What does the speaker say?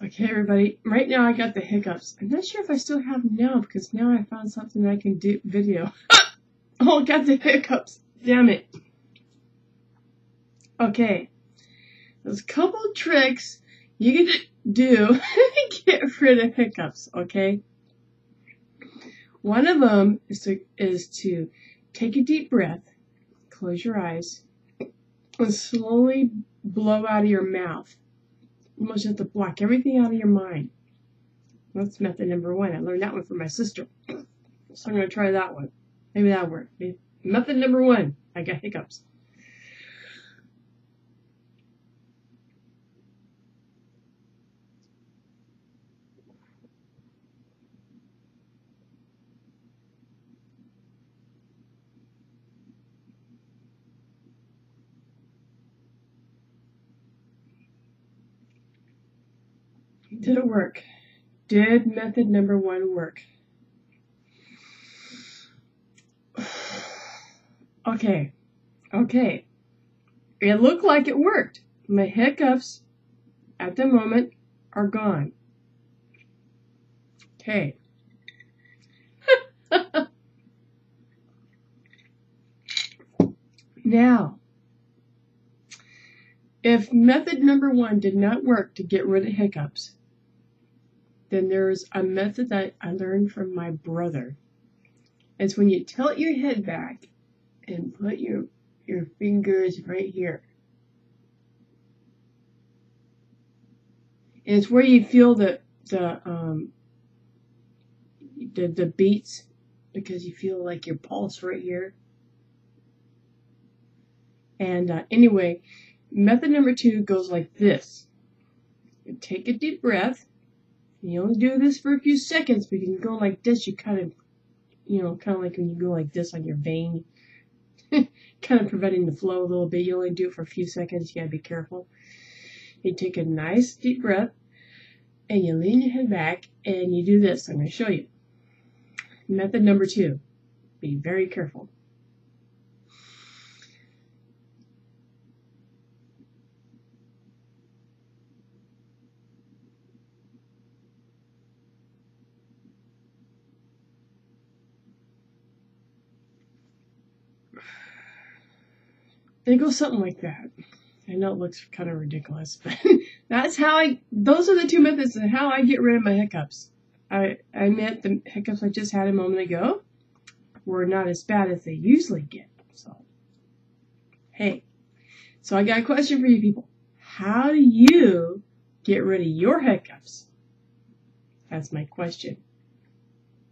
Okay, everybody. Right now I got the hiccups. I'm not sure if I still have them now because now I found something I can do video. Oh, I got the hiccups. Damn it. Okay. There's a couple of tricks you can do to get rid of hiccups, okay? One of them is to take a deep breath, close your eyes, and slowly blow out of your mouth. You almost have to block everything out of your mind. That's method number 1. I learned that one from my sister. So I'm going to try that one. Maybe that'll work. Method number 1. I got hiccups. Did it work? Did method number 1 work? Okay. It looked like it worked. My hiccups at the moment are gone. Okay. Now, if method number 1 did not work to get rid of hiccups, then there's a method that I learned from my brother. It's when you tilt your head back and put your fingers right here. And it's where you feel the beats, because you feel like your pulse right here. And anyway, method number 2 goes like this. You take a deep breath. You only do this for a few seconds, but you can go like this. You kind of like when you go like this on your vein, kind of preventing the flow a little bit. You only do it for a few seconds. You gotta be careful. You take a nice deep breath, and you lean your head back, and you do this. I'm going to show you. Method number 2. Be very careful. It goes something like that. I know it looks kind of ridiculous, but those are the 2 methods of how I get rid of my hiccups. I admit the hiccups I just had a moment ago were not as bad as they usually get. So, hey. So I got a question for you people. How do you get rid of your hiccups? That's my question.